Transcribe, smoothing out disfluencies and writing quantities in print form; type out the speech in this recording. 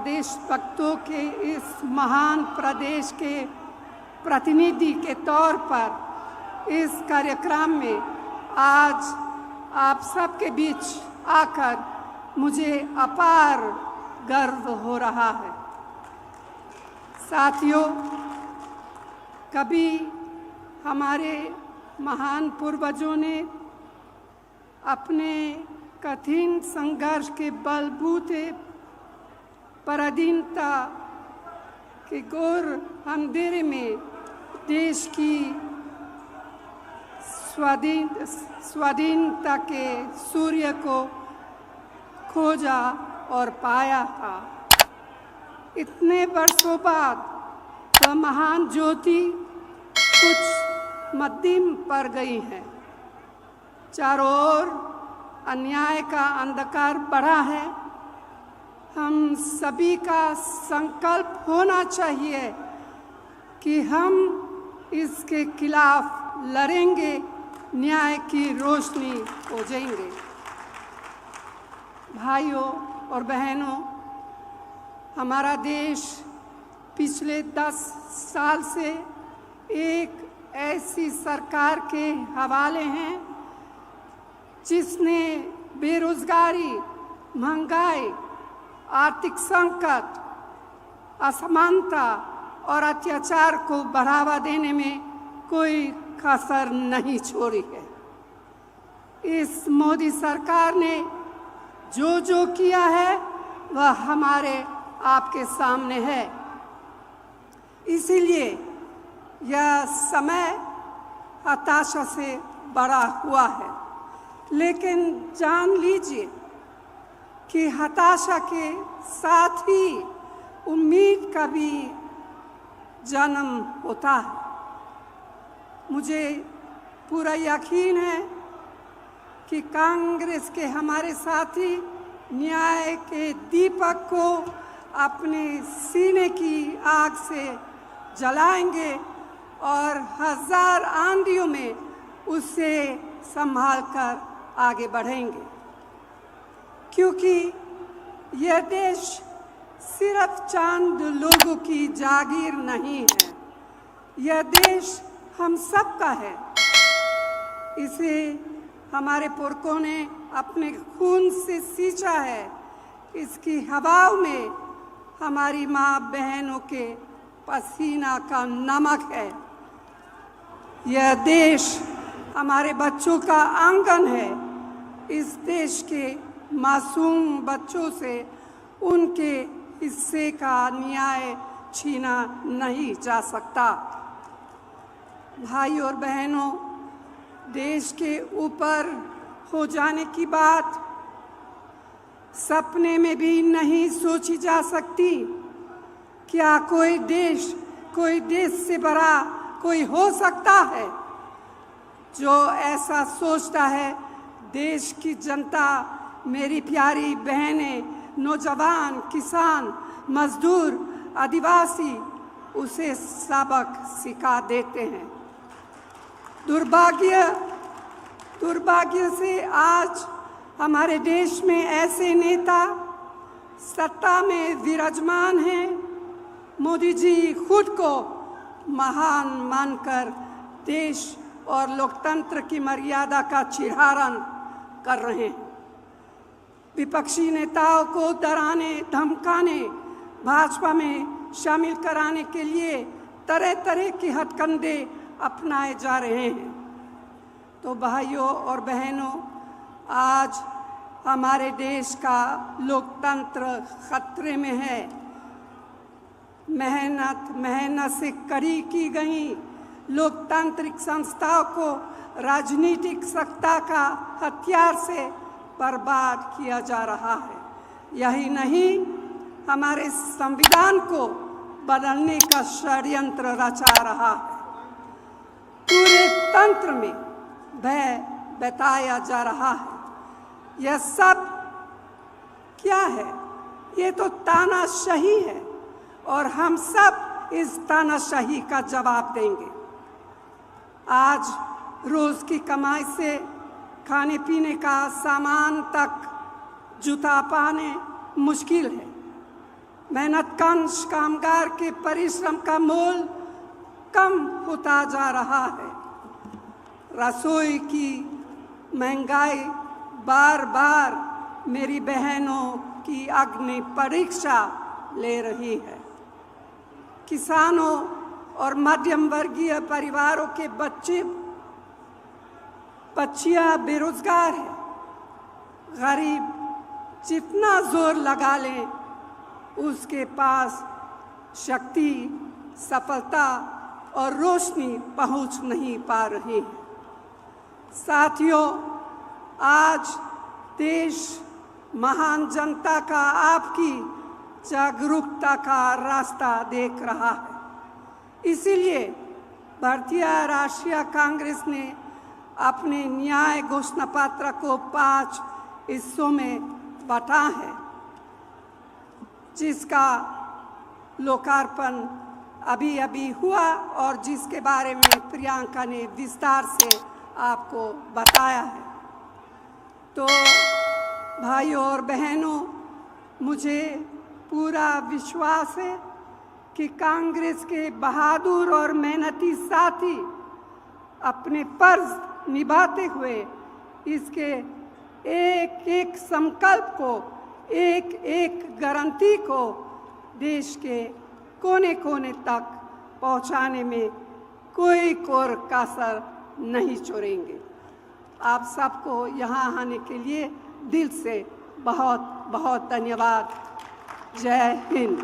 देशभक्तों के इस महान प्रदेश के प्रतिनिधि के तौर पर इस कार्यक्रम में आज आप सबके बीच आकर मुझे अपार गर्व हो रहा है। साथियों, कभी हमारे महान पूर्वजों ने अपने कठिन संघर्ष के बलबूते पराधीनता के घोर अंधेरे में देश की स्वाधीनता के सूर्य को खोजा और पाया था। इतने वर्षों बाद वह महान ज्योति कुछ मध्यम पड़ गई है। चारों ओर अन्याय का अंधकार बढ़ा है। हम सभी का संकल्प होना चाहिए कि हम इसके खिलाफ लड़ेंगे, न्याय की रोशनी हो जाएंगे। भाइयों और बहनों, हमारा देश पिछले 10 साल से एक ऐसी सरकार के हवाले हैं जिसने बेरोजगारी, महंगाई, आर्थिक संकट, असमानता और अत्याचार को बढ़ावा देने में कोई कसर नहीं छोड़ी है। इस मोदी सरकार ने जो किया है वह हमारे आपके सामने है। इसीलिए यह समय हताशा से भरा हुआ है, लेकिन जान लीजिए कि हताशा के साथ ही उम्मीद का भी जन्म होता है। मुझे पूरा यकीन है कि कांग्रेस के हमारे साथी न्याय के दीपक को अपने सीने की आग से जलाएंगे और हजार आंधियों में उसे संभालकर आगे बढ़ेंगे, क्योंकि यह देश सिर्फ चंद लोगों की जागीर नहीं है। यह देश हम सब का है। इसे हमारे पुरखों ने अपने खून से सींचा है। इसकी हवाओं में हमारी माँ बहनों के पसीना का नमक है। यह देश हमारे बच्चों का आंगन है। इस देश के मासूम बच्चों से उनके हिस्से का न्याय छीना नहीं जा सकता। भाई और बहनों, देश के ऊपर हो जाने की बात सपने में भी नहीं सोची जा सकती। क्या कोई देश से बड़ा कोई हो सकता है? जो ऐसा सोचता है, देश की जनता, मेरी प्यारी बहनें, नौजवान, किसान, मजदूर, आदिवासी उसे सबक सिखा देते हैं। दुर्भाग्य से आज हमारे देश में ऐसे नेता सत्ता में विराजमान हैं। मोदी जी खुद को महान मानकर देश और लोकतंत्र की मर्यादा का चिढ़ारण कर रहे हैं। विपक्षी नेताओं को डराने, धमकाने, भाजपा में शामिल कराने के लिए तरह तरह के हथकंडे अपनाए जा रहे हैं। तो भाइयों और बहनों, आज हमारे देश का लोकतंत्र खतरे में है। मेहनत से खड़ी की गई लोकतांत्रिक संस्थाओं को राजनीतिक सत्ता का हथियार से बर्बाद किया जा रहा है। यही नहीं, हमारे संविधान को बदलने का षड्यंत्र रचा रहा है। पूरे तंत्र में भय बताया जा रहा है। यह सब क्या है? ये तो तानाशाही है और हम सब इस तानाशाही का जवाब देंगे। आज रोज की कमाई से खाने पीने का सामान तक जुटा पाने मुश्किल है। मेहनतकश कामगार के परिश्रम का मोल कम होता जा रहा है। रसोई की महंगाई बार बार मेरी बहनों की अग्नि परीक्षा ले रही है। किसानों और मध्यम वर्गीय परिवारों के बच्चियां बेरोजगार हैं। गरीब जितना जोर लगा ले उसके पास शक्ति, सफलता और रोशनी पहुंच नहीं पा रही है। साथियों, आज देश महान जनता का आपकी जागरूकता का रास्ता देख रहा है। इसीलिए भारतीय राष्ट्रीय कांग्रेस ने अपने न्याय घोषणा पत्र को 5 हिस्सों में बांटा है, जिसका लोकार्पण अभी अभी हुआ और जिसके बारे में प्रियंका ने विस्तार से आपको बताया है। तो भाइयों और बहनों, मुझे पूरा विश्वास है कि कांग्रेस के बहादुर और मेहनती साथी अपने फर्ज निभाते हुए इसके एक एक संकल्प को, एक एक गारंटी को देश के कोने कोने तक पहुंचाने में कोई कोर कसर नहीं छोड़ेंगे। आप सबको यहाँ आने के लिए दिल से बहुत बहुत धन्यवाद। जय हिंद।